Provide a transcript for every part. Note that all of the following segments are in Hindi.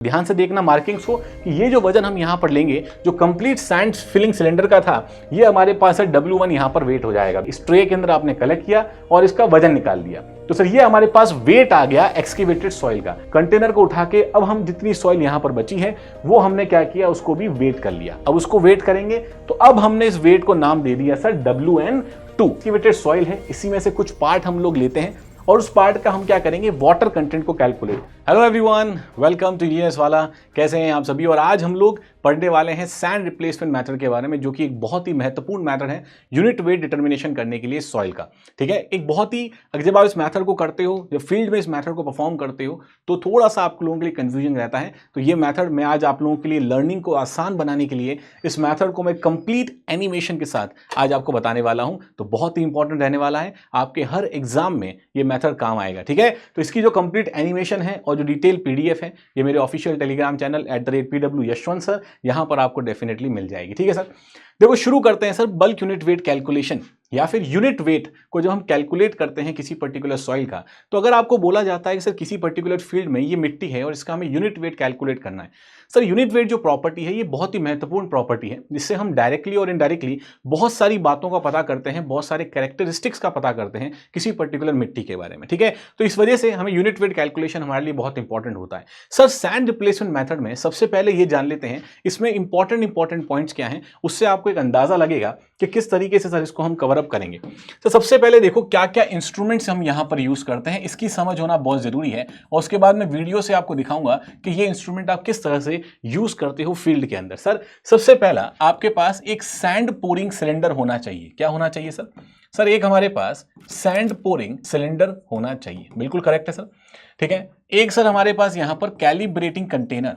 ध्यान से देखना मार्किंग्स को कि ये जो वजन हम यहाँ पर लेंगे, जो कंप्लीट सैंड फिलिंग सिलेंडर का था, ये हमारे पास है W1 यहाँ पर वेट हो जाएगा। इस ट्रे के अंदर आपने कलेक्ट किया और इसका वजन निकाल दिया, तो सर ये हमारे पास वेट आ गया एक्सकेवेटेड सॉइल का। कंटेनर को उठा के अब हम जितनी सॉइल यहाँ पर बची है वो हमने क्या किया, उसको भी वेट कर लिया। अब उसको वेट करेंगे तो अब हमने इस वेट को नाम दे दिया सर WN2। एक्सकेवेटेड सॉइल है, इसी में से कुछ पार्ट हम लोग लेते हैं और उस पार्ट का हम क्या करेंगे, वाटर कंटेंट को calculate. Hello everyone, welcome to GS वाला। कैसे हैं आप सभी? और आज हम लोग पढ़ने वाले हैं सैंड रिप्लेसमेंट मेथड के बारे में, जो कि एक बहुत ही महत्वपूर्ण मेथड है यूनिट वेट डिटर्मिनेशन करने के लिए सॉइल का। ठीक है, एक बहुत ही, जब आप इस मेथड को करते हो, जब फील्ड में इस मेथड को परफॉर्म करते हो तो थोड़ा सा आप लोगों के लिए कंफ्यूजन रहता है। तो ये मेथड मैं आज आप लोगों के लिए लर्निंग को आसान बनाने के लिए इस मेथड को मैं कंप्लीट एनिमेशन के साथ आज आपको बताने वाला हूं। तो बहुत ही इंपॉर्टेंट रहने वाला है, आपके हर एग्जाम में ये मेथड काम आएगा। ठीक है, तो इसकी जो कंप्लीट एनिमेशन है और जो डिटेल PDF है, ये मेरे official Telegram channel @PW Yashwant sir, यहां पर आपको डेफिनेटली मिल जाएगी। ठीक है सर, देखो शुरू करते हैं sir. Bulk unit wait calculation या फिर यूनिट वेट को जब हम कैलकुलेट करते हैं किसी पर्टिकुलर सॉइल का, तो अगर आपको बोला जाता है कि सर किसी पर्टिकुलर फील्ड में ये मिट्टी है और इसका हमें यूनिट वेट कैलकुलेट करना है, सर यूनिट वेट जो प्रॉपर्टी है ये बहुत ही महत्वपूर्ण प्रॉपर्टी है, जिससे हम डायरेक्टली और इनडायरेक्टली बहुत सारी बातों का पता करते हैं, बहुत सारे कैरेक्टरिस्टिक्स का पता करते हैं किसी पर्टिकुलर मिट्टी के बारे में। ठीक है, तो इस वजह से हमें यूनिट वेट कैलकुलेशन हमारे लिए बहुत इंपॉर्टेंट होता है। सर सैंड रिप्लेसमेंट मेथड में सबसे पहले ये जान लेते हैं इसमें इंपॉर्टेंट पॉइंट्स क्या हैं, उससे आपको एक अंदाजा लगेगा कि किस तरीके से सर इसको हम कवर अप करेंगे। तो सबसे पहले देखो क्या क्या इंस्ट्रूमेंट्स हम यहां पर यूज करते हैं, इसकी समझ होना बहुत जरूरी है। और उसके बाद मैं वीडियो से आपको दिखाऊंगा कि ये इंस्ट्रूमेंट आप किस तरह से यूज करते हो फील्ड के अंदर। सर सबसे पहला आपके पास एक सैंड पोरिंग सिलेंडर होना चाहिए। क्या होना चाहिए सर? सर एक हमारे पास सैंड पोरिंग सिलेंडर होना चाहिए, बिल्कुल करेक्ट है सर। ठीक है, एक सर हमारे पास यहां पर कैलिब्रेटिंग कंटेनर,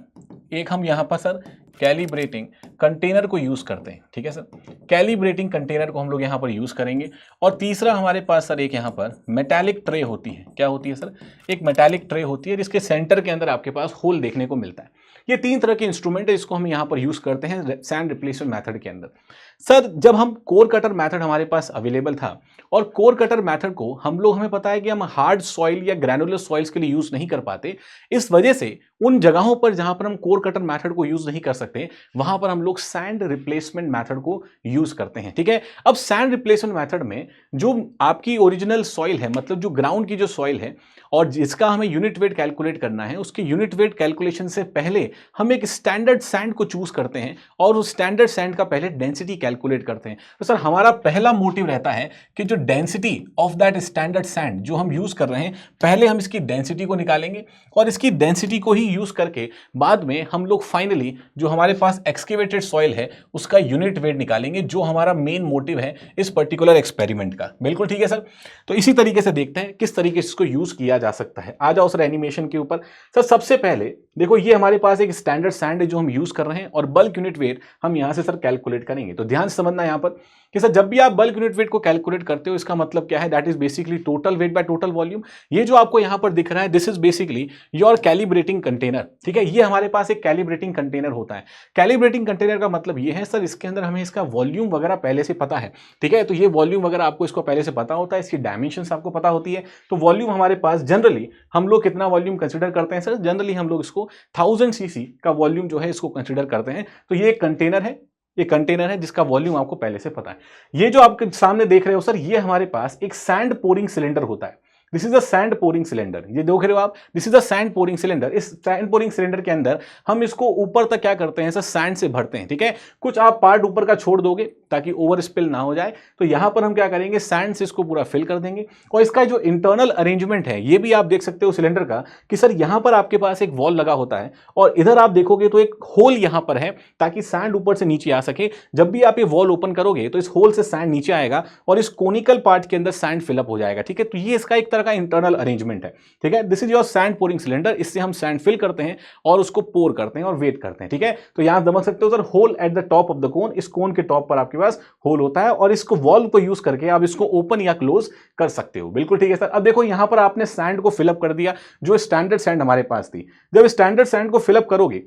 एक हम यहां पर सर कैलिब्रेटिंग कंटेनर को यूज करते हैं। ठीक है सर, कैलिब्रेटिंग कंटेनर को हम लोग यहां पर यूज करेंगे। और तीसरा हमारे पास सर एक यहां पर मेटालिक ट्रे होती है। क्या होती है सर? एक मेटालिक ट्रे होती है जिसके सेंटर के अंदर आपके पास होल देखने को मिलता है। ये तीन तरह के इंस्ट्रूमेंट है, इसको हम यहां पर यूज करते हैं सैंड रिप्लेसमेंट मेथड के अंदर। सर जब हम कोर कटर मेथड हमारे पास अवेलेबल था, और कोर कटर मेथड को हमें पता है कि हम हार्ड सॉइल या ग्रैनुलर सॉइल्स के लिए यूज नहीं कर पाते, इस वजह से उन जगहों पर जहां पर हम कोर कटर मेथड को यूज नहीं कर सकते, वहां पर हम लोग सैंड रिप्लेसमेंट मेथड को यूज करते हैं। ठीक है, अब सैंड रिप्लेसमेंट मेथड में जो आपकी ओरिजिनल सॉइल है, मतलब जो ग्राउंड की जो सॉइल है और जिसका हमें यूनिट वेट कैलकुलेट करना है, उसके यूनिट वेट कैलकुलेशन से पहले हम एक स्टैंडर्ड सैंड को चूज करते हैं और उस स्टैंडर्ड सैंड का पहले डेंसिटी कैलकुलेट करते हैं। तो सर हमारा पहला मोटिव रहता है कि जो density of that standard sand जो हम यूज कर रहे हैं, पहले हम इसकी डेंसिटी को निकालेंगे और इसकी डेंसिटी को ही यूज करके बाद में हम लोग फाइनली जो हमारे पास एक्सकेवेटेड सॉइल है उसका यूनिट वेट निकालेंगे, जो हमारा मेन मोटिव है इस पर्टिकुलर एक्सपेरिमेंट का। बिल्कुल ठीक है सर, तो इसी तरीके से देखते हैं किस तरीके से इसको यूज किया जा सकता है। आ जाओ सर एनिमेशन के ऊपर। सर सबसे पहले देखो ये हमारे पास एक स्टैंडर्ड सैंड है जो हम यूज कर रहे हैं और बल्क यूनिट वेट हम यहां से सर कैलकुलेट करेंगे। तो ध्यान से समझना यहां पर कि सर जब भी आप बल्क यूनिट वेट को कैलकुलेट करते हो, इसका मतलब क्या है, that is basically total weight by total volume. ये जो आपको यहां पर दिख रहा है, this is basically your calibrating container. ठीक है, ये हमारे पास एक कैलिब्रेटिंग कंटेनर होता है। कैलिब्रेटिंग कंटेनर का मतलब ये है सर इसके अंदर हमें इसका वॉल्यूम वगैरह पहले से पता है। ठीक है, तो ये वॉल्यूम वगैरह आपको इसको पहले से पता होता है, इसकी डायमेंशंस आपको पता होती है। तो वॉल्यूम हमारे पास जनरली हम लोग कितना वॉल्यूम कंसिडर करते हैं सर? जनरली हम लोग इसको 1000 cc का वॉल्यूम जो है इसको कंसिडर करते हैं। तो ये एक कंटेनर है, ये कंटेनर है जिसका वॉल्यूम आपको पहले से पता है। ये जो आपके सामने देख रहे हो सर, ये हमारे पास एक सैंड पोरिंग सिलेंडर होता है। This is a sand pouring cylinder. ये देख रहे हो आप, this is a sand pouring cylinder. इस सैंड पोरिंग सिलेंडर के अंदर हम इसको ऊपर तक क्या करते हैं सर, सैंड से भरते हैं। ठीक है, कुछ आप पार्ट ऊपर का छोड़ दोगे ताकि ओवर स्पिल ना हो जाए। तो यहां पर हम क्या करेंगे, सैंड से इसको पूरा फिल कर देंगे। और इसका जो इंटरनल अरेंजमेंट है ये भी आप देख सकते हो सिलेंडर का, कि सर यहां पर आपके पास एक वॉल लगा होता है और इधर आप देखोगे तो एक होल यहां पर है ताकि सैंड ऊपर से नीचे आ सके। जब भी आप ये वॉल ओपन करोगे तो इस होल से सैंड नीचे आएगा और इस कोनिकल पार्ट के अंदर सैंड फिलअप हो जाएगा। ठीक है, तो ये इसका एक तरह का इंटरनल अरेंजमेंट है। ठीक है, this is your sand pouring cylinder. इससे हम सैंड फिल करते हैं और उसको पोर करते हैं और वेट करते हैं। ठीक है, तो यहां समझ सकते हो sir, hole at the top of the cone. इस कोन के टॉप पर आपके पास होल होता है और इसको वॉल्व को यूज करके आप इसको ओपन या क्लोज कर सकते हो। बिल्कुल ठीक है सर। अब देखो यहां पर आपने सैंड को फिलअप कर दिया, जो स्टैंडर्ड सैंड हमारे पास थी। जब स्टैंडर्ड सैंड को फिलअप करोगे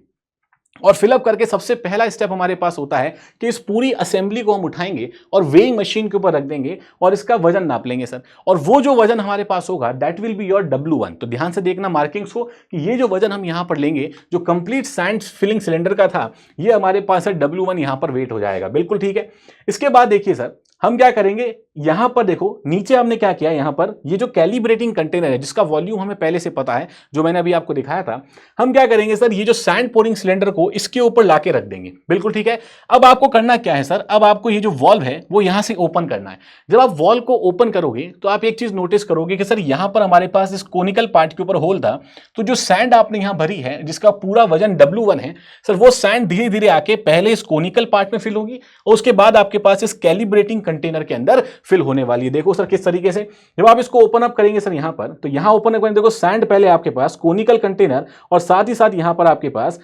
और फिलअप करके सबसे पहला स्टेप हमारे पास होता है कि इस पूरी असेंबली को हम उठाएंगे और वेइंग मशीन के ऊपर रख देंगे और इसका वजन नाप लेंगे सर। और वो जो वजन हमारे पास होगा that will be your W1। तो ध्यान से देखना मार्किंग्स को कि ये जो वजन हम यहां पर लेंगे जो कंप्लीट सैंड फिलिंग सिलेंडर का था, ये हमारे पास है W1 यहां पर वेट हो जाएगा। बिल्कुल ठीक है। इसके बाद देखिए सर हम क्या करेंगे, यहां पर देखो नीचे हमने क्या किया, यहां पर ये जो कैलिब्रेटिंग कंटेनर है जिसका वॉल्यूम हमें पहले से पता है, जो मैंने अभी आपको दिखाया था, हम क्या करेंगे सर, ये जो सैंड पोरिंग सिलेंडर को इसके ऊपर लाके रख देंगे। बिल्कुल ठीक है। अब आपको करना क्या है सर, अब आपको ये जो वॉल्व है वो यहां से ओपन करना है। जब आप वॉल्व को ओपन करोगे तो आप एक चीज नोटिस करोगे कि सर यहां पर हमारे पास इस कोनिकल पार्ट के ऊपर होल था, तो जो सैंड आपने यहां भरी है जिसका पूरा वजन W1 है सर, वो सैंड धीरे धीरे आके पहले इस कोनिकल पार्ट में फिल होगी और उसके बाद आपके पास इस कैलिब्रेटिंग कंटेनर के अंदर फिल होने वाली है। देखो सर किस तरीके से, जब आप इसको ओपन अप करेंगे सर यहां पर, तो यहां ओपन अप करेंगे, देखो सैंड पहले आपके पास कोनिकल कंटेनर और साथ ही साथ यहां पर आपके पास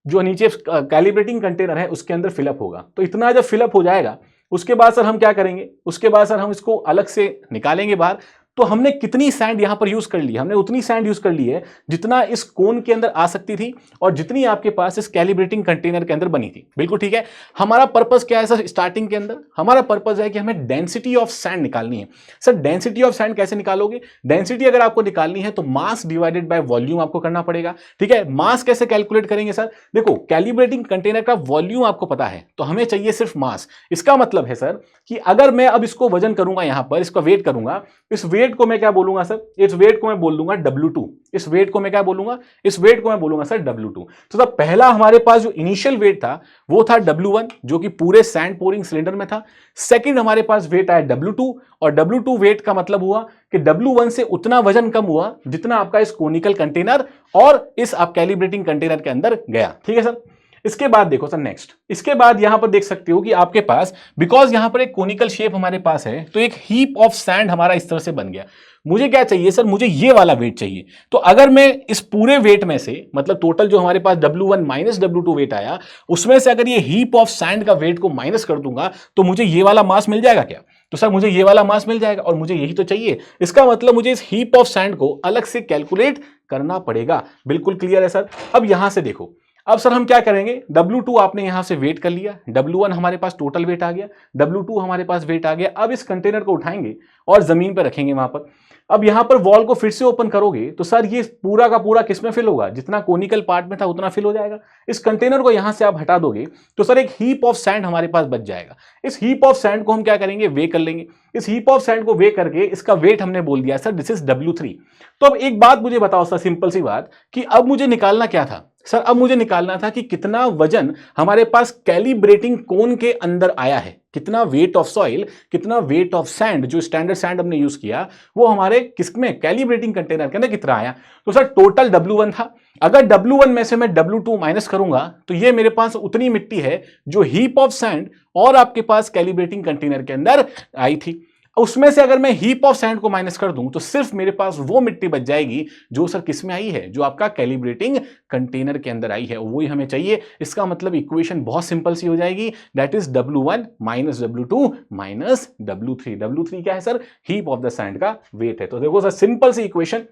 जो नीचे कैलिब्रेटिंग कंटेनर है उसके अंदर फिलअप होगा। तो इतना जब फिलअप हो जाएगा उसके बाद सर हम क्या करेंगे, उसके बाद सर हम इसको अलग से निकालेंगे बाहर। तो हमने कितनी सैंड यहां पर यूज कर ली, हमने उतनी सैंड यूज कर ली है जितना इस कोन के अंदर आ सकती थी और जितनी आपके पास इस कैलिब्रेटिंग कंटेनर के अंदर बनी थी। बिल्कुल ठीक है। हमारा पर्पस क्या है सर, स्टार्टिंग के अंदर हमारा पर्पस है कि हमें डेंसिटी ऑफ सैंड निकालनी है। सर डेंसिटी ऑफ सैंड कैसे निकालोगे, डेंसिटी अगर आपको निकालनी है तो मास डिवाइडेड बाय वॉल्यूम आपको करना पड़ेगा। ठीक है। मास कैसे कैलकुलेट करेंगे सर, देखो कैलिब्रेटिंग कंटेनर का वॉल्यूम आपको पता है तो हमें चाहिए सिर्फ मास। इसका मतलब है सर कि अगर मैं अब इसको वजन करूंगा, यहां पर इसका वेट करूंगा, इस वेट को मैं क्या बोलूंगा सर, इस वेट को मैं बोल दूंगा W2। इस वेट को मैं क्या बोलूंगा, इस वेट को मैं बोलूंगा सर W2। तो तब पहला हमारे पास जो इनिशियल वेट था वो था W1 जो कि पूरे सैंड पोरिंग सिलेंडर में था। सेकंड हमारे पास वेट आया W2 और W2 वेट का मतलब हुआ कि W1 से उतना वजन कम हुआ जितना आपका इस कोनिकल कंटेनर और इस आप कैलिब्रेटिंग कंटेनर के अंदर गया। ठीक है सर। इसके बाद देखो सर नेक्स्ट, इसके बाद यहां पर देख सकते हो कि आपके पास बिकॉज यहां पर एक कोनिकल शेप हमारे पास है तो एक हीप ऑफ सैंड हमारा इस तरह से बन गया। मुझे क्या चाहिए सर, मुझे ये वाला वेट चाहिए। तो अगर मैं इस पूरे वेट में से मतलब टोटल जो हमारे पास W1 माइनस W2 वेट आया उसमें से अगर ये हीप ऑफ सैंड का वेट को माइनस कर दूंगा तो मुझे ये वाला मास मिल जाएगा क्या, तो सर मुझे ये वाला मास मिल जाएगा और मुझे यही तो चाहिए। इसका मतलब मुझे इस हीप ऑफ सैंड को अलग से कैलकुलेट करना पड़ेगा। बिल्कुल क्लियर है सर। अब यहां से देखो, अब सर हम क्या करेंगे, W2 आपने यहां से वेट कर लिया, W1 हमारे पास टोटल वेट आ गया, W2 हमारे पास वेट आ गया। अब इस कंटेनर को उठाएंगे और जमीन पर रखेंगे वहां पर। अब यहां पर वॉल को फिर से ओपन करोगे तो सर ये पूरा का पूरा किसमें फिल होगा, जितना कोनिकल पार्ट में था उतना फिल हो जाएगा। इस कंटेनर को यहां से आप हटा दोगे तो सर एक हीप ऑफ सैंड हमारे पास बच जाएगा। इस हीप ऑफ सैंड को हम क्या करेंगे, वे कर लेंगे। इस हीप ऑफ सैंड को वे करके इसका वेट हमने बोल दिया सर दिस इज W3। तो अब एक बात मुझे बताओ सर, सिंपल सी बात, कि अब मुझे निकालना क्या था सर, अब मुझे निकालना था कि कितना वजन हमारे पास कैलिब्रेटिंग कोन के अंदर आया है, कितना वेट ऑफ सॉइल, कितना वेट ऑफ सैंड, जो स्टैंडर्ड सैंड हमने यूज किया वो हमारे किसमें कैलिब्रेटिंग कंटेनर के अंदर कितना आया। तो सर टोटल W1 था, अगर W1 में से मैं W2 माइनस करूंगा तो ये मेरे पास उतनी मिट्टी है जो हीप ऑफ सैंड और आपके पास कैलिब्रेटिंग कंटेनर के अंदर आई थी। उसमें से अगर मैं हीप ऑफ सैंड को माइनस कर दूं तो सिर्फ मेरे पास वो मिट्टी बच जाएगी जो सर किसमें आई है, जो आपका कैलिब्रेटिंग कंटेनर के अंदर आई है, वही हमें चाहिए। इसका मतलब इक्वेशन बहुत सिंपल सी हो जाएगी, that is W1 minus W2 minus W3। W3 क्या है sir, heap of the sand का वेट है। तो देखो सर सिंपल सी इक्वेशन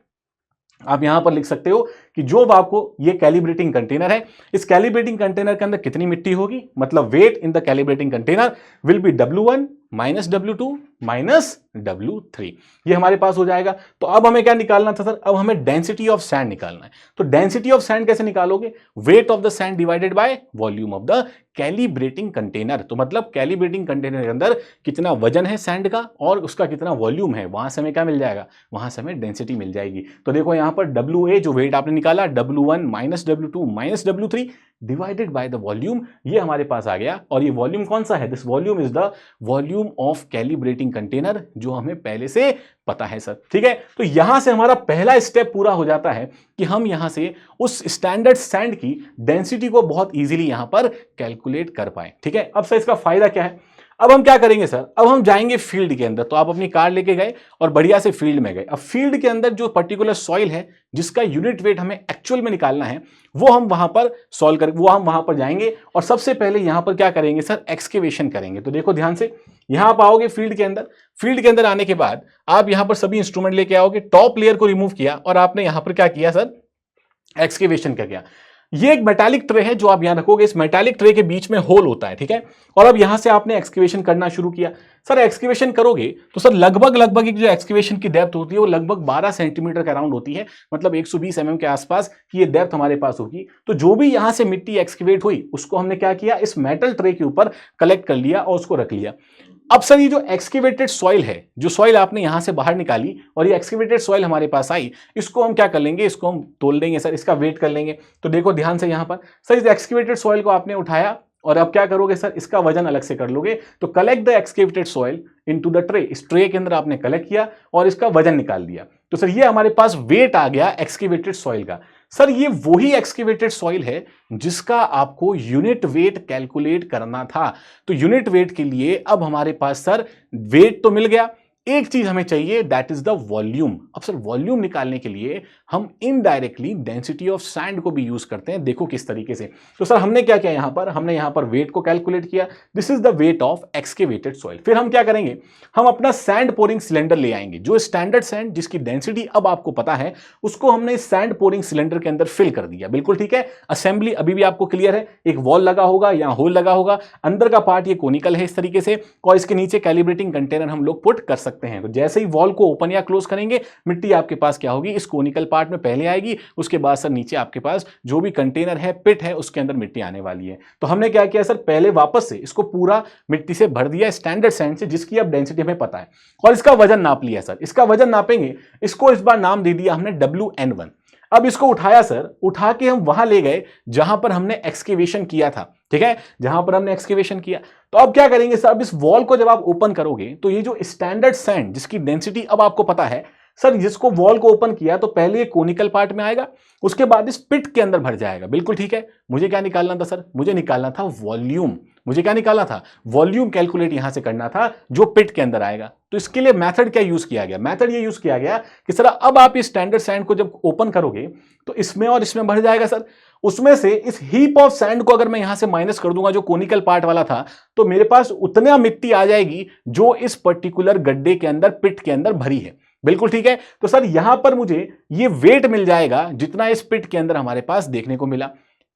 आप यहां पर लिख सकते हो कि जो आपको ये कैलिब्रेटिंग कंटेनर है, इस कैलिब्रेटिंग कंटेनर के अंदर कितनी मिट्टी होगी, मतलब weight in the calibrating container will be W1 minus W2 minus W3। ये हमारे पास हो जाएगा। तो अब हमें क्या निकालना था सर, अब हमें डेंसिटी ऑफ सैंड निकालना है। तो डेंसिटी ऑफ सैंड कैसे निकालोगे, weight of the sand divided by volume of the calibrating container. तो मतलब कैलिब्रेटिंग कंटेनर के अंदर कितना वजन है सैंड का और उसका कितना वॉल्यूम है, वहां से हमें क्या मिल जाएगा, वहां से हमें डेंसिटी मिल जाएगी। तो देखो यहां पर WA जो वेट आपने निकाला, W1 minus W2 minus W3 divided by the volume, ये हमारे पास आ गया। और ये वॉल्यूम कौन सा है, this volume is the volume of calibrating container, जो हमें पहले से पता है सर। ठीक है। तो यहां से हमारा पहला स्टेप पूरा हो जाता है कि हम यहां से उस स्टैंडर्ड सैंड की डेंसिटी को बहुत इजीली यहां पर कैलकुलेट कर पाए। ठीक है। अब सर इसका फायदा क्या है, अब हम क्या करेंगे सर, अब हम जाएंगे फील्ड के अंदर। तो आप अपनी कार लेके गए और बढ़िया से फील्ड में गए। अब फील्ड के अंदर जो पर्टिकुलर सॉइल है जिसका यूनिट वेट हमें एक्चुअल में निकालना है वो हम वहां पर सॉल्व कर, वो हम वहां पर जाएंगे और सबसे पहले यहां पर क्या करेंगे सर, एक्सकेवेशन करेंगे। तो देखो ध्यान से, यहां आप आओगे फील्ड के अंदर, फील्ड के अंदर आने के बाद आप यहां पर सभी इंस्ट्रूमेंट लेके आओगे, टॉप लेयर को रिमूव किया और आपने यहां पर क्या किया सर, एक्सकेवेशन कर गया। ये एक मेटालिक ट्रे है जो आप यहां रखोगे, इस मेटालिक ट्रे के बीच में होल होता है, ठीक है। और अब यहां से आपने एक्सकेवेशन करना शुरू किया। सर एक्सकेवेशन करोगे तो सर लगभग एक जो एक्सकेवेशन की डेप्थ होती है वो लगभग 12 सेंटीमीटर के अराउंड होती है, मतलब 120 mm के आसपास की ये डेप्थ हमारे पास होगी। तो जो भी यहां से मिट्टी एक्सकेवेट हुई उसको हमने क्या किया, इस मेटल ट्रे के ऊपर कलेक्ट कर लिया और उसको रख लिया। अब सर ये जो एक्सकेवेटेड सॉइल है, जो सॉइल आपने यहां से बाहर निकाली और ये एक्सकेवेटेड सॉइल हमारे पास आई, इसको हम क्या कर लेंगे, इसको हम तोल देंगे सर, इसका वेट कर लेंगे। तो देखो ध्यान से यहां पर सर इस एक्सकेवेटेड सॉइल को आपने उठाया और अब क्या करोगे सर, इसका वजन अलग से कर लोगे। तो collect the excavated soil into the tray, इस ट्रे के अंदर आपने कलेक्ट किया और इसका वजन निकाल दिया। तो सर ये हमारे पास वेट आ गया एक्सकेवेटेड सॉइल का। सर ये वही एक्सकेवेटेड सॉइल है जिसका आपको यूनिट वेट कैलकुलेट करना था। तो यूनिट वेट के लिए अब हमारे पास सर वेट तो मिल गया, एक चीज हमें चाहिए, दैट इज द वॉल्यूम। अब सर वॉल्यूम निकालने के लिए हम इनडायरेक्टली डेंसिटी ऑफ सैंड को भी यूज करते हैं, देखो किस तरीके से। तो सर हमने क्या किया यहां पर, हमने यहां पर वेट को कैलकुलेट किया, this is the weight of excavated soil. फिर हम क्या करेंगे, हम अपना सैंड पोरिंग सिलेंडर ले आएंगे, जो स्टैंडर्ड सैंड जिसकी डेंसिटी अब आपको पता है, उसको हमने इस सैंड पोरिंग सिलेंडर के अंदर फिल कर दिया। बिल्कुल ठीक है, असेंबली अभी भी आपको क्लियर है, एक वॉल लगा होगा, यहां होल लगा होगा, अंदर का पार्ट ये कोनिकल है इस तरीके से, और इसके नीचे कैलिब्रेटिंग कंटेनर हम लोग पुट कर सकते हैं। तो जैसे ही वॉल को ओपन या क्लोज करेंगे, मिट्टी आपके पास क्या होगी, इस कोनिकल पार्ट में पहले आएगी, उसके बाद सर नीचे आपके पास जो भी कंटेनर है, पिट है, उसके अंदर मिट्टी आने वाली है। तो हमने क्या किया सर, पहले वापस से इसको पूरा मिट्टी से भर दिया स्टैंडर्ड सैंड से, जिसकी अब डेंसिटी हमें पता है, और इसका वजन नाप लिया सर। इसका वजन नापेंगे, इसको इस बार नाम दे दिया हमने WN1। अब इसको उठाया सर, उठा के हम वहां ले गए जहां पर हमने एक्सकेवेशन किया था, ठीक है, जहां पर हमने एक्सकेवेशन किया। तो अब क्या करेंगे सर, अब इस वॉल को जब आप ओपन करोगे तो ये जो स्टैंडर्ड सैंड जिसकी डेंसिटी अब आपको पता है सर, जिसको वॉल को ओपन किया तो पहले ये कोनिकल पार्ट में आएगा, उसके बाद इस पिट के अंदर भर जाएगा। बिल्कुल ठीक है, मुझे क्या निकालना था सर, मुझे निकालना था वॉल्यूम। मुझे क्या निकालना था, वॉल्यूम कैलकुलेट यहां से करना था जो पिट के अंदर आएगा। तो इसके लिए मेथड क्या यूज किया गया, मेथड ये यूज किया गया कि सर अब आप इस स्टैंडर्ड सैंड को जब ओपन करोगे तो इसमें और इसमें भर जाएगा सर। उसमें से इस हीप ऑफ सैंड को अगर मैं यहां से माइनस कर दूंगा, जो कोनिकल पार्ट वाला था, तो मेरे पास उतना मिट्टी आ जाएगी जो इस पर्टिकुलर गड्ढे के अंदर, पिट के अंदर भरी है। बिल्कुल ठीक है, तो सर यहां पर मुझे ये वेट मिल जाएगा जितना इस पिट के अंदर हमारे पास देखने को मिला।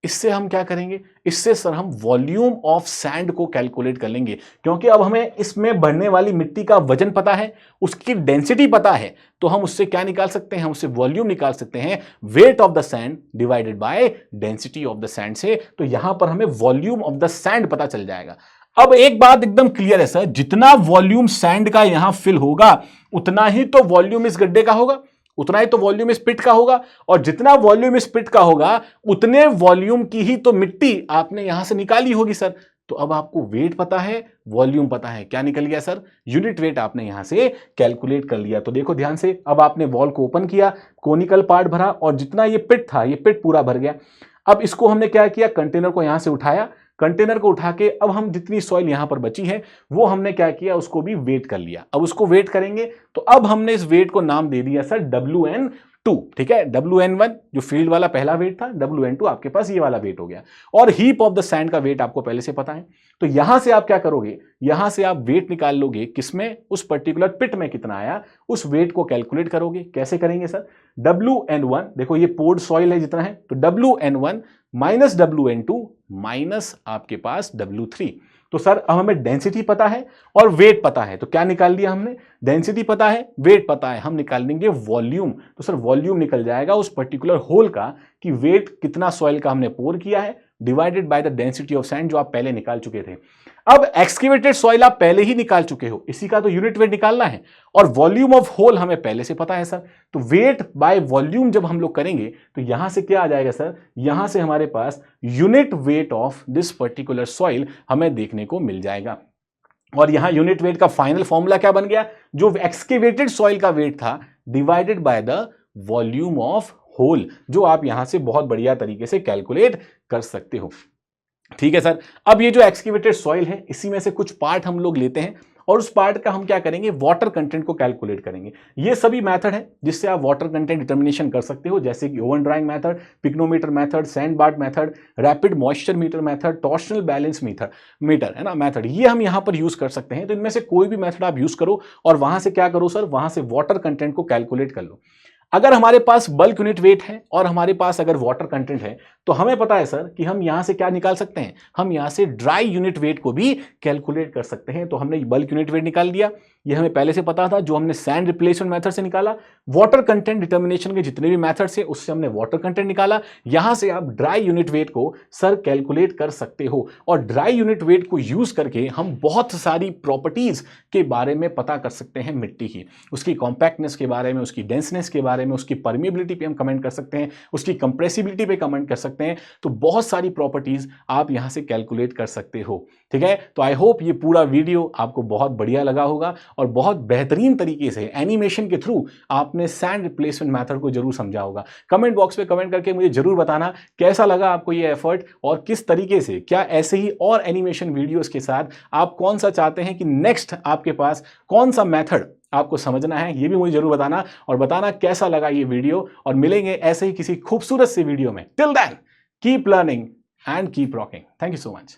इससे हम क्या करेंगे, इससे सर हम वॉल्यूम ऑफ सैंड को कैलकुलेट कर लेंगे, क्योंकि अब हमें इसमें बढ़ने वाली मिट्टी का वजन पता है, उसकी डेंसिटी पता है, तो हम उससे क्या निकाल सकते हैं, हम उससे वॉल्यूम निकाल सकते हैं, wait of the sand divided by density of the sand से। तो यहां पर हमें वॉल्यूम ऑफ द सैंड पता चल जाएगा। अब एक बात एकदम क्लियर है सर, जितना वॉल्यूम सैंड का यहां फिल होगा उतना ही तो वॉल्यूम इस गड्ढे का होगा, उतना ही तो वॉल्यूम इस पिट का होगा, और जितना वॉल्यूम इस पिट का होगा उतने वॉल्यूम की ही तो मिट्टी आपने यहां से निकाली होगी सर। तो अब आपको वेट पता है, वॉल्यूम पता है, क्या निकल गया सर, यूनिट वेट आपने यहां से कैलकुलेट कर लिया। तो देखो ध्यान से, अब आपने वॉल को ओपन किया, कोनिकल पार्ट भरा, और जितना ये पिट था, ये पिट पूरा भर गया। अब इसको हमने क्या किया, कंटेनर को यहां से उठाया, कंटेनर को उठा के अब हम जितनी सॉइल यहां पर बची है वो हमने क्या किया, उसको भी वेट कर लिया। अब उसको वेट करेंगे तो अब हमने इस वेट को नाम दे दिया सर WN2, ठीक है। WN1 जो फील्ड वाला पहला वेट था, WN2 आपके पास ये वाला वेट हो गया, और हीप ऑफ द सैंड का वेट आपको पहले से पता है। तो यहां से आप क्या करोगे, यहां से आप वेट निकाल लोगे, किसमें, उस पर्टिकुलर पिट में कितना आया, उस वेट को कैलकुलेट करोगे। कैसे करेंगे सर, WN1 देखो ये पोर्ड सॉइल है जितना है, तो WN1 माइनस WN2 माइनस आपके पास W3। तो सर अब हमें डेंसिटी पता है और वेट पता है, तो क्या निकाल दिया हमने, डेंसिटी पता है, वेट पता है, हम निकाल देंगे वॉल्यूम। तो सर वॉल्यूम निकल जाएगा उस पर्टिकुलर होल का कि वेट कितना सॉइल का हमने पोर किया है divided by the density of sand, जो आप पहले निकाल चुके थे। अब एक्सकेवेटेड सॉइल आप पहले ही निकाल चुके हो, इसी का तो यूनिट वेट निकालना है, और वॉल्यूम ऑफ होल हमें पहले से पता है सर। तो वेट बाय वॉल्यूम जब हम लोग करेंगे तो यहां से क्या आ जाएगा सर, यहां से हमारे पास unit weight of this particular soil हमें देखने को मिल जाएगा। और यहां यूनिट वेट का फाइनल फॉर्मूला क्या बन गया, जो एक्सकेवेटेड सॉइल का वेट था divided by the volume of hole, जो आप यहां से बहुत बढ़िया तरीके से कैलकुलेट कर सकते हो। ठीक है सर, अब ये जो एक्सकेवेटेड सॉइल है इसी में से कुछ पार्ट हम लोग लेते हैं और उस पार्ट का हम क्या करेंगे, वाटर कंटेंट को कैलकुलेट करेंगे। ये सभी मेथड है जिससे आप वाटर कंटेंट डिटर्मिनेशन कर सकते हो, जैसे कि oven drying method, pycnometer method, sand bath method, rapid moisture meter method, torsional balance meter है ना मेथड, ये हम यहाँ पर यूज कर सकते हैं। तो इनमें से कोई भी मेथड आप यूज करो और वहां से क्या करो सर, वहां से वाटर कंटेंट को कैलकुलेट कर लो। अगर हमारे पास बल्क यूनिट वेट है और हमारे पास अगर वाटर कंटेंट है तो हमें पता है सर कि हम यहां से क्या निकाल सकते हैं, हम यहां से ड्राई यूनिट वेट को भी कैलकुलेट कर सकते हैं। तो हमने बल्क यूनिट वेट निकाल दिया, ये हमें पहले से पता था, जो हमने सैंड रिप्लेसमेंट मेथड से निकाला। वाटर कंटेंट डिटर्मिनेशन के जितने भी मेथड्स है उससे हमने वाटर कंटेंट निकाला। यहां से आप ड्राई यूनिट वेट को सर कैलकुलेट कर सकते हो और ड्राई यूनिट वेट को यूज करके हम बहुत सारी प्रॉपर्टीज के बारे में पता कर सकते हैं मिट्टी की, उसकी कॉम्पैक्टनेस के बारे में, उसकी डेंसनेस के बारे में, उसकी परमिएबिलिटी पे हम कमेंट कर सकते हैं, उसकी कंप्रेसिबिलिटी पे कमेंट कर सकते हैं। तो बहुत सारी प्रॉपर्टीज आप यहां से कैलकुलेट कर सकते हो। ठीक है, तो आई होप ये पूरा वीडियो आपको बहुत बढ़िया लगा होगा और बहुत बेहतरीन तरीके से एनिमेशन के थ्रू आपने सैंड रिप्लेसमेंट मेथड को जरूर समझा होगा। कमेंट बॉक्स में कमेंट करके मुझे जरूर बताना कैसा लगा आपको ये एफर्ट और किस तरीके से, क्या ऐसे ही और एनिमेशन वीडियोस के साथ आप कौन सा चाहते हैं कि नेक्स्ट आपके पास कौन सा मेथड आपको समझना है, ये भी मुझे जरूर बताना और बताना कैसा लगा ये वीडियो। और मिलेंगे ऐसे ही किसी खूबसूरत सी वीडियो में। Till then keep learning and keep rocking. Thank you so much.